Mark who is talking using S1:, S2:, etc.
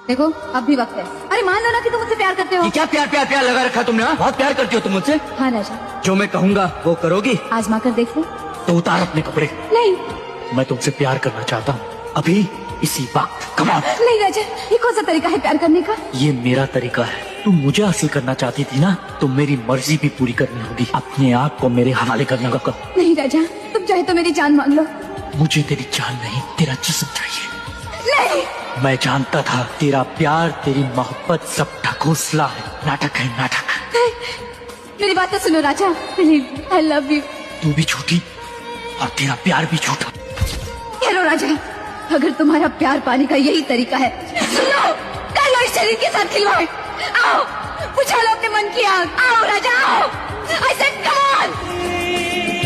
S1: देखो अब भी वक्त है। अरे मान लो ना कि तुम मुझसे प्यार करते हो।
S2: ये क्या प्यार प्यार प्यार लगा रखा तुमने? बहुत प्यार करती हो तुम मुझसे।
S1: हाँ राजा,
S2: जो मैं कहूँगा वो करोगी?
S1: आजमा कर देख लो।
S2: तो उतार अपने कपड़े।
S1: नहीं
S2: मैं तुमसे प्यार करना चाहता हूँ अभी इसी वक्त। Come on.
S1: नहीं राजा, ये कौन सा तरीका है प्यार करने का?
S2: ये मेरा तरीका है। तुम मुझे हासिल करना चाहती थी ना, तो मेरी मर्जी भी पूरी करनी होगी। अपने आप को मेरे हवाले करने का।
S1: नहीं राजा, तुम चाहे तो मेरी जान मांग लो।
S2: मुझे तेरी जान नहीं, तेरा जिस्म चाहिए।
S1: नहीं,
S2: मैं जानता था तेरा प्यार, तेरी मोहब्बत सब ढकोसला है, नाटक है, नाटक।
S1: मेरी बात तो सुनो राजा, प्लीज, आई लव यू।
S2: तू भी झूठी और तेरा प्यार भी झूठा।
S1: कह लो राजा, अगर तुम्हारा प्यार पाने का यही तरीका है, सुनो, कर लो इस शरीर के साथ खिलवाड़। आओ, बुझा लो अपने मन की आग। आओ राजा, आओ। I said come on।